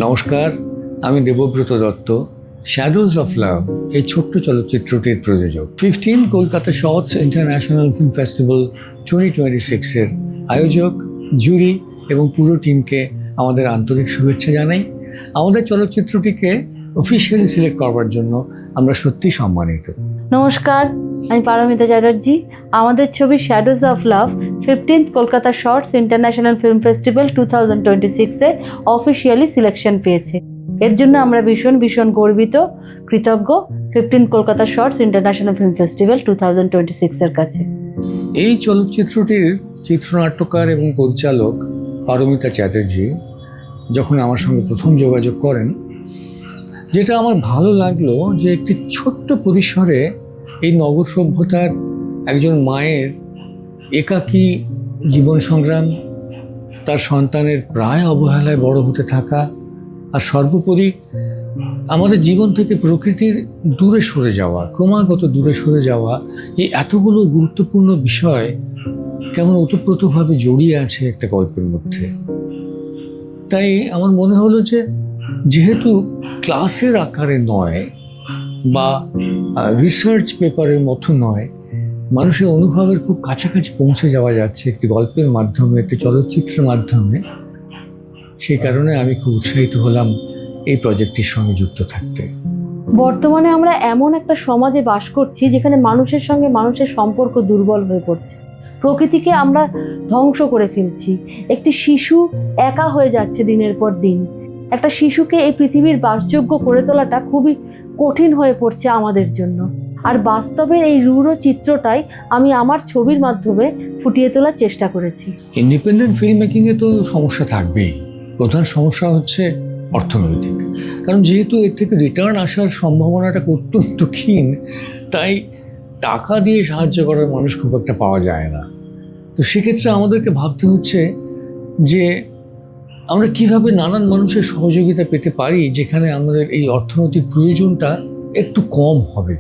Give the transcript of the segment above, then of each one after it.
নমস্কার, আমি Debabrata Dutta. Shadows of Love এই ছোট্ট চলচ্চিত্রটির প্রযোজক। 15 Kolkata Shorts International Film Festival 2026-এর আয়োজক, জুরি এবং পুরো টিমকে আমাদের আন্তরিক শুভেচ্ছা জানাই। আমাদের চলচ্চিত্রটিকে অফিসিয়ালি সিলেক্ট করবার জন্য আমরা সত্যি সম্মানিত। নমস্কার, আমি পারমিতা চ্যাটার্জি। আমাদের ছবি Shadows of Love 15th Kolkata Shorts International Film Festival 2026-এ অফিসিয়ালি সিলেকশন পেয়েছে। এর জন্য আমরা ভীষণ গর্বিত, কৃতজ্ঞ 15th Kolkata Shorts International Film Festival 2026-এর কাছে। এই চলচ্চিত্রটির চিত্রনাট্যকার এবং পরিচালক পারমিতা চ্যাটার্জি যখন আমার সঙ্গে প্রথম যোগাযোগ করেন, যেটা আমার ভালো লাগলো যে একটি ছোট্ট পরিসরে এই নগর সভ্যতার একজন মায়ের একাকী জীবন সংগ্রাম, তার সন্তানের প্রায় অবহেলায় বড় হতে থাকা, আর সর্বোপরি আমাদের জীবন থেকে প্রকৃতির দূরে সরে যাওয়া, ক্রমাগত দূরে সরে যাওয়া, এই এতগুলো গুরুত্বপূর্ণ বিষয় কেমন ওতপ্রোতভাবে জড়িয়ে আছে একটা গল্পের মধ্যে। তাই আমার মনে হলো যে যেহেতু ক্লাসের আকারে নয় বা রিসার্চ পেপারের মতো নয়, মানুষের অনুভবের খুব কাছাকাছি পৌঁছে যাওয়া যাচ্ছে একটি গল্পের মাধ্যমে, একটি চলচ্চিত্রের মাধ্যমে, সেই কারণে আমি খুব উৎসাহিত হলাম এই প্রজেক্টটির সঙ্গে যুক্ত থাকতে। বর্তমানে আমরা এমন একটা সমাজে বাস করছি যেখানে মানুষের সঙ্গে মানুষের সম্পর্ক দুর্বল হয়ে পড়ছে। প্রকৃতিকে আমরা ধ্বংস করে ফেলছি। একটি শিশু একা হয়ে যাচ্ছে দিনের পর দিন। একটা শিশুকে এই পৃথিবীর বাসযোগ্য করে তোলাটা খুবই কঠিন হয়ে পড়ছে আমাদের জন্য। আর বাস্তবের এই রূঢ় চিত্রটাই আমি আমার ছবির মাধ্যমে ফুটিয়ে তোলার চেষ্টা করেছি। ইন্ডিপেন্ডেন্ট ফিল্ম মেকিংয়ে তো সমস্যা থাকবেই। প্রধান সমস্যা হচ্ছে অর্থনৈতিক, কারণ যেহেতু এর থেকে রিটার্ন আসার সম্ভাবনাটা অত্যন্ত ক্ষীণ, তাই টাকা দিয়ে সাহায্য করার মানুষ খুব একটা পাওয়া যায় না। তো সেক্ষেত্রে আমাদেরকে ভাবতে হচ্ছে যে আমরা কিভাবে নানান মানুষের সহযোগিতা পেতে পারি যেখানে আমাদের এই অর্থনৈতিক প্রয়োজনটা একটু কম হবে।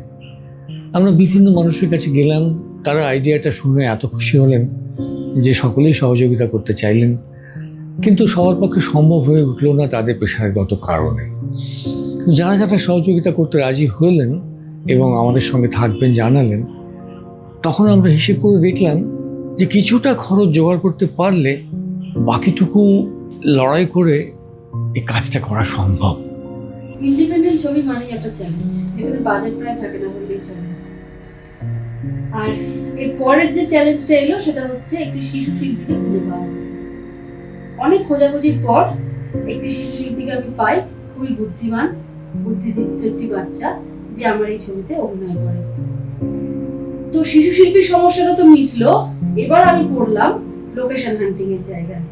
আমরা বিভিন্ন মানুষের কাছে গেলাম, তারা আইডিয়াটা শুনে এত খুশি হলেন যে সকলেই সহযোগিতা করতে চাইলেন, কিন্তু সবার পক্ষে সম্ভব হয়ে উঠল না তাদের পেশাগত কারণে। যারা যারা সহযোগিতা করতে রাজি হলেন এবং আমাদের সঙ্গে থাকবেন জানালেন, তখন আমরা হিসেব করে দেখলাম যে কিছুটা খরচ জোগাড় করতে পারলে বাকিটুকু লড়াই করে এই কাজটা করা সম্ভব। ইন্ডিপেন্ডেন্ট ছবি মানেই একটা চ্যালেঞ্জ, যেখানে বাজেট প্রায় থাকে না বললেই চলে। আর এর পরের যে চ্যালেঞ্জটা এলো সেটা হচ্ছে একটি শিশু শিল্পীকে খুঁজে পাওয়া। অনেক খোঁজাখুঁজির পর একটি শিশু শিল্পীকে আমি পাই, খুবই বুদ্ধিমান, বুদ্ধিদীপ্ত একটি বাচ্চা, যে আমার এই ছবিতে অভিনয় করে। তো শিশু শিল্পীর সমস্যাটা তো মিটলো, এবার আমি পড়লাম লোকেশন হান্টিং এর জায়গায়।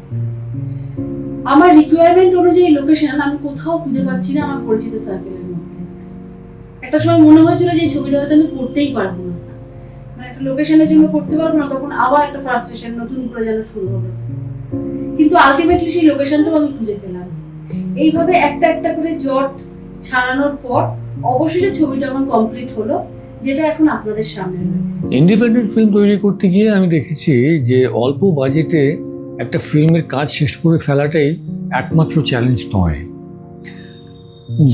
আমার রিকোয়ারমেন্ট অনুযায়ী লোকেশন আমি কোথাও খুঁজে পাচ্ছি না আমার পরিচিত সার্কেলের মধ্যে। একটা সময় মনে হয়েছিল যে এই ছবিটা হয়তো আমি করতেই পারবো না, মানে একটা লোকেশনের জন্য করতে পারবো না, তখন আবার একটা ফ্রাস্ট্রেশন নতুন করে যেন শুরু হলো। কিন্তু আলটিমেটলি সেই লোকেশনটাও আমি খুঁজে পেলাম। এইভাবে একটা একটা করে জট ছাড়ানোর পর অবশেষে ছবিটা আমার কমপ্লিট হলো, যেটা এখন আপনাদের সামনে রয়েছে। ইন্ডিপেন্ডেন্ট ফিল্ম তৈরি করতে গিয়ে আমি দেখেছি যে অল্প বাজেটে একটা ফিল্মের কাজ শেষ করে ফেলাটাই একমাত্র চ্যালেঞ্জ নয়।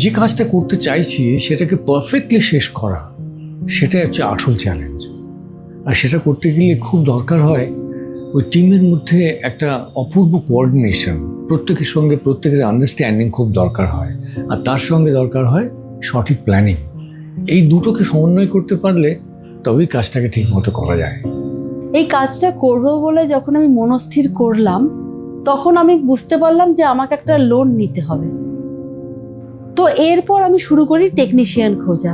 যে কাজটা করতে চাইছি সেটাকে পারফেক্টলি শেষ করা, সেটাই হচ্ছে আসল চ্যালেঞ্জ। আর সেটা করতে গেলে খুব দরকার হয় ওই টিমের মধ্যে একটা অপূর্ব কোঅর্ডিনেশন, প্রত্যেকের সঙ্গে প্রত্যেকের আন্ডারস্ট্যান্ডিং খুব দরকার হয়, আর তার সঙ্গে দরকার হয় সঠিক প্ল্যানিং। এই দুটোকে সমন্বয় করতে পারলে তবেই কাজটাকে ঠিক মতো করা যায়। এই কাজটা করব বলে যখন আমি মনস্থির করলাম, তখন আমি বুঝতে পারলাম যে আমাকে একটা লোন নিতে হবে। তো এরপর আমি শুরু করি টেকনিশিয়ান খোঁজা।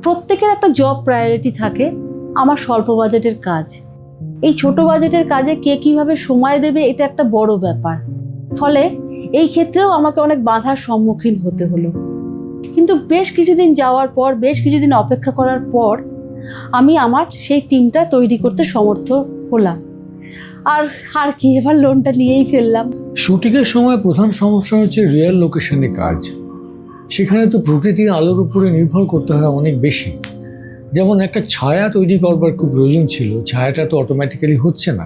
প্রত্যেকের একটা জব প্রায়োরিটি থাকে। আমার স্বল্প বাজেটের কাজ, এই ছোট বাজেটের কাজে কে কিভাবে সময় দেবে এটা একটা বড় ব্যাপার। ফলে এই ক্ষেত্রেও আমাকে অনেক বাধার সম্মুখীন হতে হলো। কিন্তু বেশ কিছুদিন যাওয়ার পর, বেশ কিছুদিন অপেক্ষা করার পর আমি আমার সেই টিমটা তৈরি করতে সমর্থ হলাম। আর কি, এবার লোনটা নিয়েই ফেললাম। শুটিংয়ের সময় প্রধান সমস্যা হচ্ছে রিয়েল লোকেশনে কাজ। সেখানে তো প্রকৃতির আলোর উপরে নির্ভর করতে হয় অনেক বেশি। যেমন একটা ছায়া তৈরি করবার খুব প্রয়োজন ছিল, ছায়াটা তো অটোমেটিক্যালি হচ্ছে না,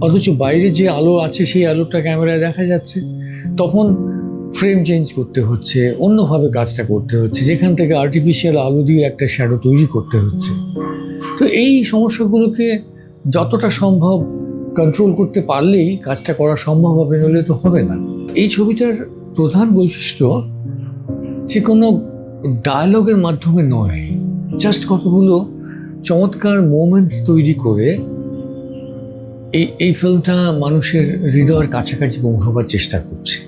অথচ বাইরে যে আলো আছে সেই আলোটা ক্যামেরায় দেখা যাচ্ছে। তখন ফ্রেম চেঞ্জ করতে হচ্ছে, অন্যভাবে কাজটা করতে হচ্ছে, যেখান থেকে আর্টিফিশিয়াল আলো দিয়ে একটা শ্যাডো তৈরি করতে হচ্ছে। তো এই সমস্যাগুলোকে যতটা সম্ভব কন্ট্রোল করতে পারলেই কাজটা করা সম্ভব হবে, নইলে তো হবে না। এই ছবিটার প্রধান বৈশিষ্ট্য যে কোনো ডায়ালগের মাধ্যমে নয়, জাস্ট কতগুলো চমৎকার মোমেন্টস তৈরি করে এই ফিল্মটা মানুষের হৃদয়ের কাছাকাছি পৌঁছাবার চেষ্টা করছে।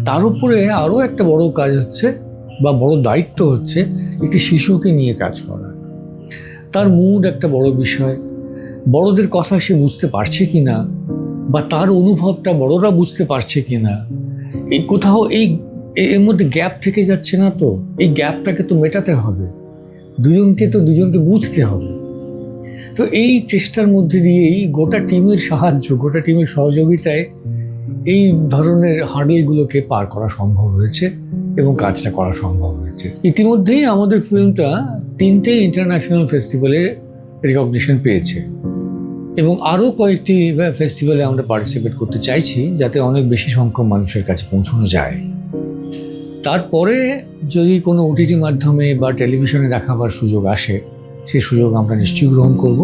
তার উপরে আরও একটা বড় কাজ হচ্ছে বা বড় দায়িত্ব হচ্ছে একটি শিশুকে নিয়ে কাজ করা। তার মুড একটা বড় বিষয়, বড়দের কথা সে বুঝতে পারছে কি না, বা তার অনুভবটা বড়রা বুঝতে পারছে কি না, এই কোথাও এর মধ্যে গ্যাপ থেকে যাচ্ছে না। তো এই গ্যাপটাকে তো মেটাতে হবে, দুজনকে বুঝতে হবে। তো এই চেষ্টার মধ্যে দিয়েই গোটা টিমের সাহায্য, গোটা টিমের সহযোগিতায় এই ধরনের হার্ডেলগুলোকে পার করা সম্ভব হয়েছে এবং কাজটা করা সম্ভব হয়েছে। ইতিমধ্যেই আমাদের ফিল্মটা 3টে ইন্টারন্যাশনাল ফেস্টিভ্যালে রিকগনিশন পেয়েছে এবং আরও কয়েকটি ফেস্টিভ্যালে আমরা পার্টিসিপেট করতে চাইছি, যাতে অনেক বেশি সংখ্যক মানুষের কাছে পৌঁছানো যায়। তারপরে যদি কোনো ওটিটি মাধ্যমে বা টেলিভিশনে দেখাবার সুযোগ আসে, সেই সুযোগ আমরা নিশ্চয়ই গ্রহণ করব।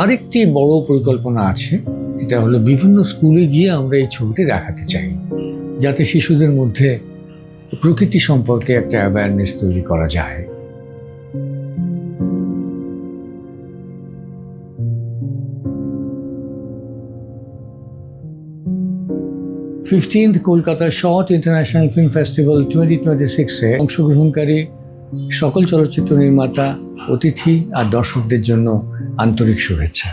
আরেকটি বড় পরিকল্পনা আছে, যেটা হলো বিভিন্ন স্কুলে গিয়ে আমরা এই ছবিটি দেখাতে চাই, যাতে শিশুদের মধ্যে প্রকৃতি সম্পর্কে একটা অ্যাওয়ারনেস তৈরি করা যায়। 15th Kolkata Short International Film Festival 2026-এ অংশগ্রহণকারী সকল চলচ্চিত্র নির্মাতা, অতিথি আর দর্শকদের জন্য আন্তরিক শুভেচ্ছা।